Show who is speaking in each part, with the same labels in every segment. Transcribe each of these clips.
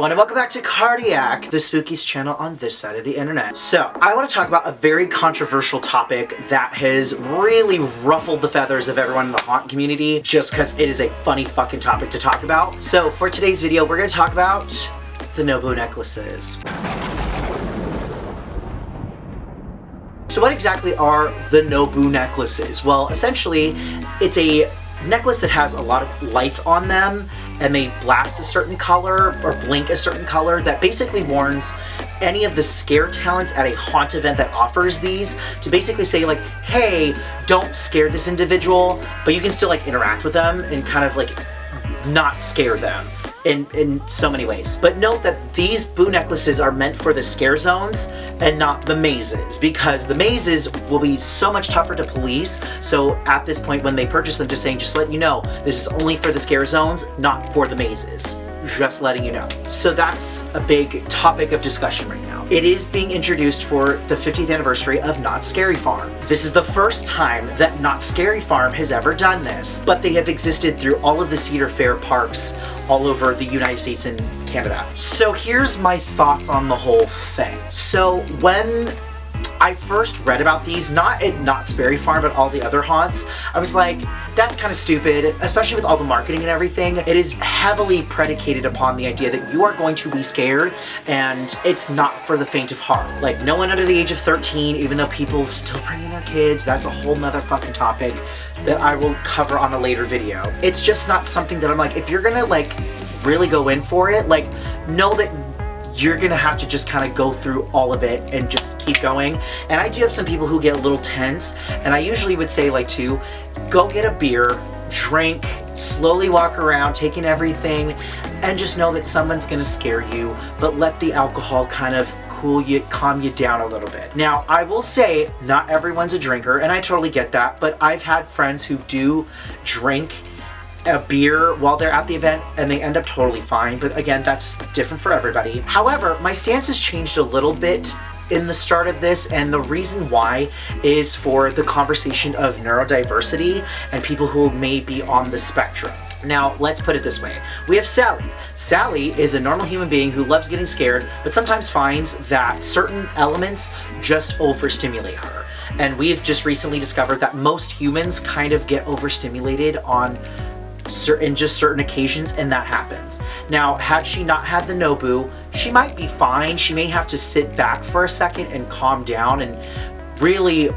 Speaker 1: everyone, and welcome back to Cardiac, the spookiest channel on this side of the internet. So, I want to talk about a very controversial topic that has really ruffled the feathers of everyone in the haunt community, just because it is a funny fucking topic to talk about. So, for today's video, we're going to talk about the Nobu necklaces. So what exactly are the Nobu necklaces? Well, essentially, it's a necklace that has a lot of lights on them, and they blast a certain color or blink a certain color that basically warns any of the scare talents at a haunt event that offers these to basically say like, hey, don't scare this individual, but you can still like interact with them and kind of like not scare them in so many ways. But note that these boo necklaces are meant for the scare zones and not the mazes, because the mazes will be so much tougher to police. So at this point when they purchase them, just letting you know, this is only for the scare zones, not for the mazes. Just letting you know. So that's a big topic of discussion right now. It is being introduced for the 50th anniversary of Knott's Scary Farm. This is the first time that Knott's Scary Farm has ever done this, but they have existed through all of the Cedar Fair parks all over the United States and Canada. So here's my thoughts on the whole thing. So when I first read about these, not at Knott's Berry Farm, but all the other haunts, I was like, that's kind of stupid, especially with all the marketing and everything. It is heavily predicated upon the idea that you are going to be scared, and it's not for the faint of heart. Like, no one under the age of 13, even though people still bring in their kids, that's a whole nother fucking topic that I will cover on a later video. It's just not something that I'm like, if you're gonna like really go in for it, like, know that you're gonna have to just kind of go through all of it and just keep going. And I do have some people who get a little tense, and I usually would say like to go get a beer, drink, slowly walk around, taking everything, and just know that someone's gonna scare you, but let the alcohol kind of calm you down a little bit. Now, I will say not everyone's a drinker, and I totally get that, but I've had friends who do drink a beer while they're at the event and they end up totally fine, but again, that's different for everybody. However, my stance has changed a little bit in the start of this, and the reason why is for the conversation of neurodiversity and people who may be on the spectrum. Now, let's put it this way. We have Sally. Sally is a normal human being who loves getting scared, but sometimes finds that certain elements just overstimulate her. And we've just recently discovered that most humans kind of get overstimulated on certain occasions, and that happens. Now, had she not had the Nobu, she might be fine. She may have to sit back for a second and calm down and really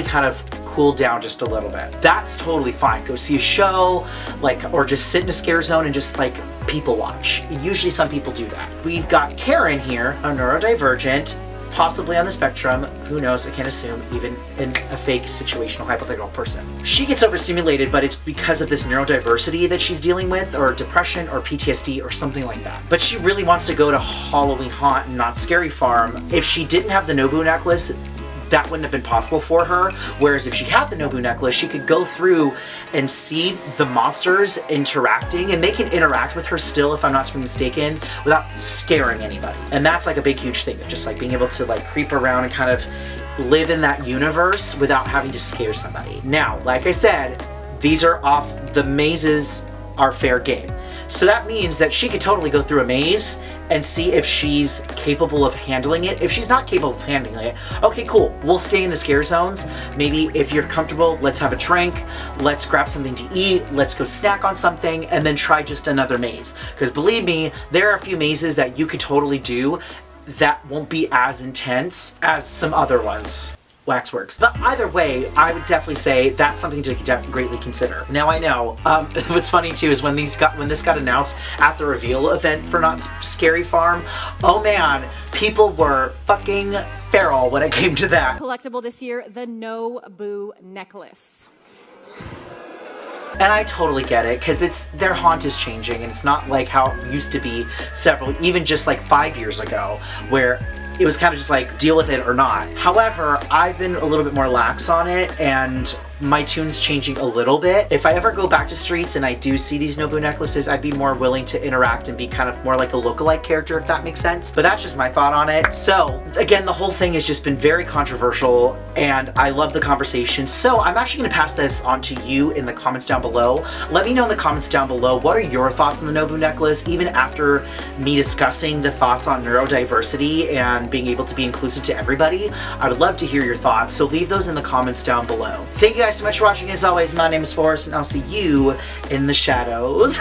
Speaker 1: kind of cool down just a little bit. That's totally fine. Go see a show, like, or just sit in a scare zone and just like people watch. Usually some people do that. We've got Karen here, a neurodivergent, possibly on the spectrum, who knows, I can't assume, even in a fake situational hypothetical person. She gets overstimulated, but it's because of this neurodiversity that she's dealing with, or depression, or PTSD, or something like that. But she really wants to go to Halloween Haunt and Knott's Scary Farm. If she didn't have the Nobu necklace, that wouldn't have been possible for her. Whereas if she had the Nobu necklace, she could go through and see the monsters interacting, and they can interact with her still, if I'm not mistaken, without scaring anybody. And that's like a big, huge thing of just like being able to like creep around and kind of live in that universe without having to scare somebody. Now, like I said, these are off, the mazes are fair game. So that means that she could totally go through a maze and see if she's capable of handling it. If she's not capable of handling it, okay, cool, we'll stay in the scare zones. Maybe if you're comfortable, let's have a drink, let's grab something to eat, let's go snack on something, and then try just another maze. Because believe me, there are a few mazes that you could totally do that won't be as intense as some other ones. Waxworks. But either way, I would definitely say that's something to greatly consider. Now, I know, what's funny too is when this got announced at the reveal event for Knott's Scary Farm, oh man, people were fucking feral when it came to that.
Speaker 2: Collectible this year, the Nobu necklace.
Speaker 1: And I totally get it, because their haunt is changing, and it's not like how it used to be even just like 5 years ago, where it was kind of just like, deal with it or not. However, I've been a little bit more lax on it, and my tune's changing a little bit. If I ever go back to streets and I do see these Nobu necklaces, I'd be more willing to interact and be kind of more like a lookalike character, if that makes sense. But that's just my thought on it. So again, the whole thing has just been very controversial and I love the conversation. So I'm actually gonna pass this on to you in the comments down below. Let me know in the comments down below, what are your thoughts on the Nobu necklace, even after me discussing the thoughts on neurodiversity and being able to be inclusive to everybody. I would love to hear your thoughts, so leave those in the comments down below. Thank you guys so much for watching. As always, my name is Forrest, and I'll see you in the shadows.